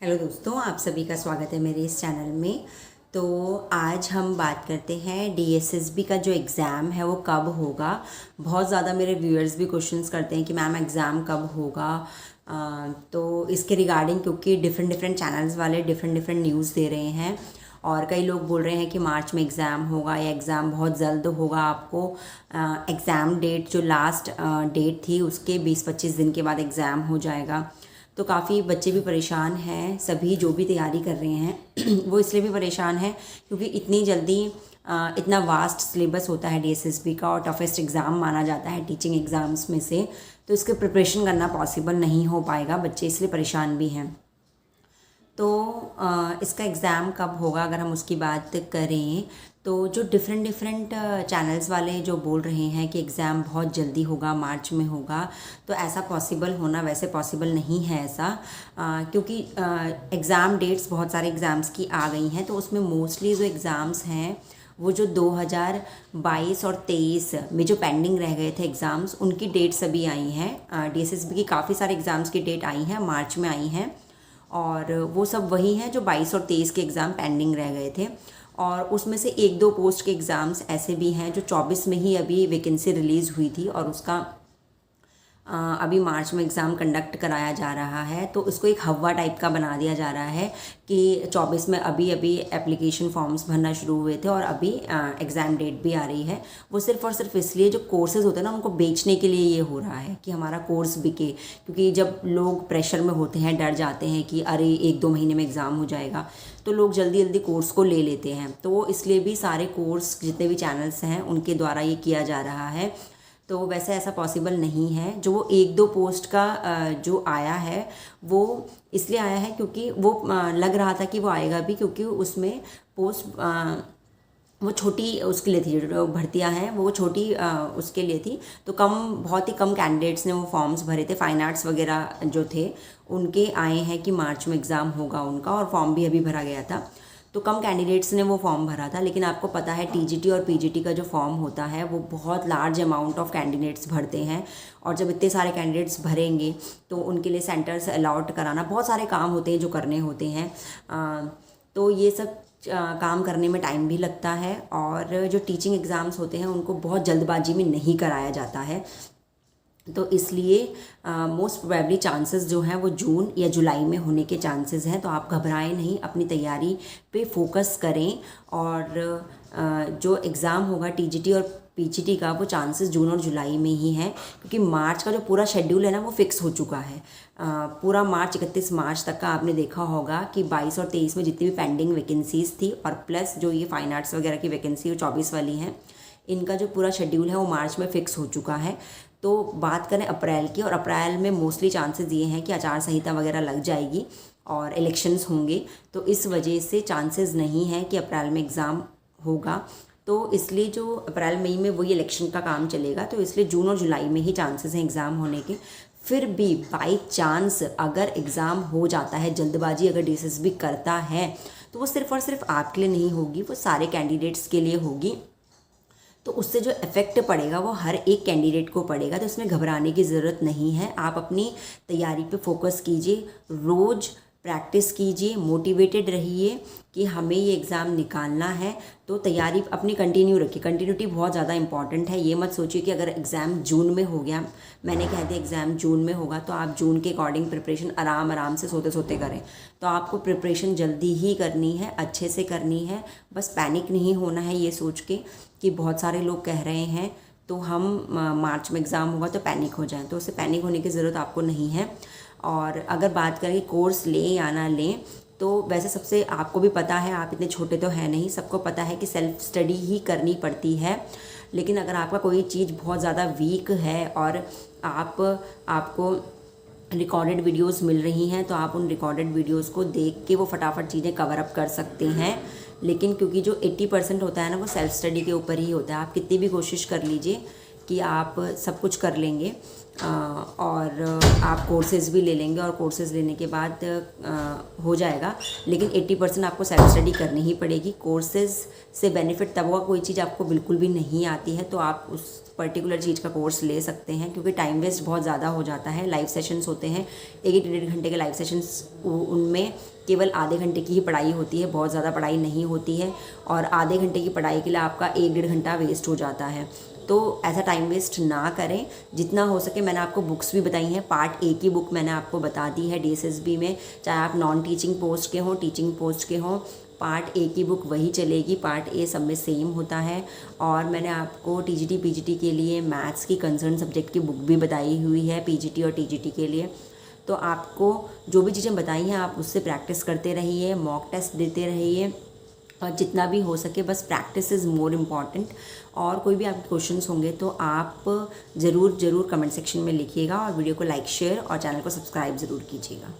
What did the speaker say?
Hello दोस्तों, आप सभी का स्वागत है मेरे इस चैनल में। तो आज हम बात करते हैं डीएसएसबी का जो एग्ज़ाम है वो कब होगा। बहुत ज़्यादा मेरे व्यूअर्स भी क्वेश्चंस करते हैं कि मैम एग्ज़ाम कब होगा। तो इसके रिगार्डिंग क्योंकि डिफरेंट चैनल्स वाले डिफरेंट न्यूज़ दे रहे हैं और कई लोग बोल रहे हैं कि मार्च में एग्ज़ाम होगा या एग्ज़ाम बहुत जल्द होगा। आपको एग्ज़ाम डेट जो लास्ट डेट थी उसके 20-25 दिन के बाद एग्ज़ाम हो जाएगा। तो काफ़ी बच्चे भी परेशान हैं, सभी जो भी तैयारी कर रहे हैं वो इसलिए भी परेशान हैं क्योंकि इतनी जल्दी इतना वास्ट सिलेबस होता है डीएसएसबी का और टफेस्ट एग्ज़ाम माना जाता है टीचिंग एग्ज़ाम्स में से। तो इसके प्रिपरेशन करना पॉसिबल नहीं हो पाएगा, बच्चे इसलिए परेशान भी हैं। तो इसका एग्ज़ाम कब होगा अगर हम उसकी बात करें तो जो डिफरेंट चैनल्स वाले जो बोल रहे हैं कि एग्ज़ाम बहुत जल्दी होगा, मार्च में होगा, तो ऐसा पॉसिबल होना वैसे पॉसिबल नहीं है ऐसा। क्योंकि एग्ज़ाम डेट्स बहुत सारे एग्ज़ाम्स की आ गई हैं, तो उसमें मोस्टली जो एग्ज़ाम्स हैं वो जो 2022 और 23 में जो पेंडिंग रह गए थे एग्ज़ाम्स उनकी डेट्स अभी आई हैं। डीएसएसबी की काफ़ी सारे एग्ज़ाम्स की डेट आई हैं, मार्च में आई हैं और वो सब वही हैं जो 22 और 23 के एग्ज़ाम पेंडिंग रह गए थे। और उसमें से 1-2 पोस्ट के एग्ज़ाम्स ऐसे भी हैं जो 24 में ही अभी वैकेंसी रिलीज़ हुई थी और उसका अभी मार्च में एग्ज़ाम कंडक्ट कराया जा रहा है। तो इसको एक हवा टाइप का बना दिया जा रहा है कि 24 में अभी एप्लीकेशन फॉर्म्स भरना शुरू हुए थे और अभी एग्ज़ाम डेट भी आ रही है। वो सिर्फ़ और सिर्फ इसलिए जो कोर्सेज़ होते हैं ना उनको बेचने के लिए ये हो रहा है कि हमारा कोर्स बिके। क्योंकि जब लोग प्रेशर में होते हैं, डर जाते हैं कि अरे 1-2 महीने में एग्ज़ाम हो जाएगा, तो लोग जल्दी जल्दी कोर्स को ले लेते हैं। तो वो इसलिए भी सारे कोर्स जितने भी चैनल्स हैं उनके द्वारा ये किया जा रहा है। तो वैसे ऐसा पॉसिबल नहीं है। जो वो 1-2 पोस्ट का जो आया है वो इसलिए आया है क्योंकि वो लग रहा था कि वो आएगा भी, क्योंकि उसमें पोस्ट वो छोटी उसके लिए थी, जो भर्तियां हैं वो छोटी उसके लिए थी। तो बहुत ही कम कैंडिडेट्स ने वो फॉर्म्स भरे थे। फाइन आर्ट्स वगैरह जो थे उनके आए हैं कि मार्च में एग्ज़ाम होगा उनका, और फॉर्म भी अभी भरा गया था। तो कम कैंडिडेट्स ने वो फॉर्म भरा था। लेकिन आपको पता है टीजीटी और पीजीटी का जो फॉर्म होता है वो बहुत लार्ज अमाउंट ऑफ कैंडिडेट्स भरते हैं, और जब इतने सारे कैंडिडेट्स भरेंगे तो उनके लिए सेंटर्स अलॉट कराना, बहुत सारे काम होते हैं जो करने होते हैं। तो ये सब काम करने में टाइम भी लगता है, और जो टीचिंग एग्ज़ाम्स होते हैं उनको बहुत जल्दबाजी में नहीं कराया जाता है। तो इसलिए मोस्ट प्रोबेबली चांसेस जो हैं वो जून या जुलाई में होने के चांसेस हैं। तो आप घबराएं नहीं, अपनी तैयारी पे फोकस करें। और जो एग्ज़ाम होगा टीजीटी और पीजीटी का वो चांसेस जून और जुलाई में ही हैं, क्योंकि मार्च का जो पूरा शेड्यूल है ना वो फिक्स हो चुका है। पूरा मार्च 31 मार्च तक का आपने देखा होगा कि 22 और 23 में जितनी भी पेंडिंग वैकेंसीज़ थी, और प्लस जो ये फाइन आर्ट्स वगैरह की वैकेंसी वो 24 वाली हैं, इनका जो पूरा शेड्यूल है वो मार्च में फ़िक्स हो चुका है। तो बात करें अप्रैल की, और अप्रैल में मोस्टली चांसेस ये हैं कि आचार संहिता वगैरह लग जाएगी और इलेक्शंस होंगे। तो इस वजह से चांसेस नहीं है कि अप्रैल में एग्ज़ाम होगा। तो इसलिए जो अप्रैल मई में वही इलेक्शन का काम चलेगा, तो इसलिए जून और जुलाई में ही चांसेस हैं एग्ज़ाम होने के। फिर भी बाई चांस अगर एग्ज़ाम हो जाता है, जल्दबाजी अगर डीएसएसबी करता है, तो वो सिर्फ़ और सिर्फ आपके लिए नहीं होगी, वो सारे कैंडिडेट्स के लिए होगी। तो उससे जो इफ़ेक्ट पड़ेगा वो हर एक कैंडिडेट को पड़ेगा। तो इसमें घबराने की ज़रूरत नहीं है। आप अपनी तैयारी पे फोकस कीजिए, रोज़ प्रैक्टिस कीजिए, मोटिवेटेड रहिए कि हमें ये एग्ज़ाम निकालना है। तो तैयारी अपनी कंटिन्यू रखिए। कंटिन्यूटी बहुत ज़्यादा इंपॉर्टेंट है। ये मत सोचिए कि अगर एग्ज़ाम जून में हो गया, मैंने कह दिया एग्ज़ाम जून में होगा, तो आप जून के अकॉर्डिंग प्रिपरेशन आराम से सोते सोते करें। तो आपको प्रिपरेशन जल्दी ही करनी है, अच्छे से करनी है। बस पैनिक नहीं होना है ये सोच के कि बहुत सारे लोग कह रहे हैं तो हम मार्च में एग्ज़ाम होगा तो पैनिक हो जाएं। तो उससे पैनिक होने की ज़रूरत आपको नहीं है। और अगर बात करें कोर्स लें या ना लें, तो वैसे सबसे आपको भी पता है, आप इतने छोटे तो हैं नहीं, सबको पता है कि सेल्फ स्टडी ही करनी पड़ती है। लेकिन अगर आपका कोई चीज़ बहुत ज़्यादा वीक है और आपको रिकॉर्डेड वीडियोस मिल रही हैं, तो आप उन रिकॉर्डेड वीडियोस को देख के वो फटाफट चीज़ें कवर अप कर सकते हैं। लेकिन क्योंकि जो 80% होता है ना वो सेल्फ स्टडी के ऊपर ही होता है। आप कितनी भी कोशिश कर लीजिए कि आप सब कुछ कर लेंगे और आप कोर्सेज़ भी ले लेंगे और कोर्सेज़ लेने के बाद हो जाएगा, लेकिन 80% आपको सेल्फ स्टडी करनी ही पड़ेगी। कोर्सेज़ से बेनिफिट तब होगा, कोई चीज़ आपको बिल्कुल भी नहीं आती है तो आप उस पर्टिकुलर चीज़ का कोर्स ले सकते हैं, क्योंकि टाइम वेस्ट बहुत ज़्यादा हो जाता है। लाइव सेशंस होते हैं, 1-1.5 घंटे के लाइव सेशंस, उनमें केवल आधे घंटे की ही पढ़ाई होती है, बहुत ज़्यादा पढ़ाई नहीं होती है, और आधे घंटे की पढ़ाई के लिए आपका 1-1.5 घंटा वेस्ट हो जाता है। तो ऐसा टाइम वेस्ट ना करें, जितना हो सके। मैंने आपको बुक्स भी बताई हैं, पार्ट ए की बुक मैंने आपको बता दी है DSSB में, चाहे आप नॉन टीचिंग पोस्ट के हों, टीचिंग पोस्ट के हों, पार्ट ए की बुक वही चलेगी, पार्ट ए सब में सेम होता है। और मैंने आपको TGT PGT के लिए मैथ्स की कंसर्न सब्जेक्ट की बुक भी बताई हुई है, PGT और TGT के लिए। तो आपको जो भी चीज़ें बताई हैं आप उससे प्रैक्टिस करते रहिए, मॉक टेस्ट देते रहिए, और जितना भी हो सके बस प्रैक्टिस इज़ मोर इम्पॉर्टेंट। और कोई भी आपके क्वेश्चंस होंगे तो आप ज़रूर कमेंट सेक्शन में लिखिएगा, और वीडियो को लाइक, शेयर और चैनल को सब्सक्राइब ज़रूर कीजिएगा।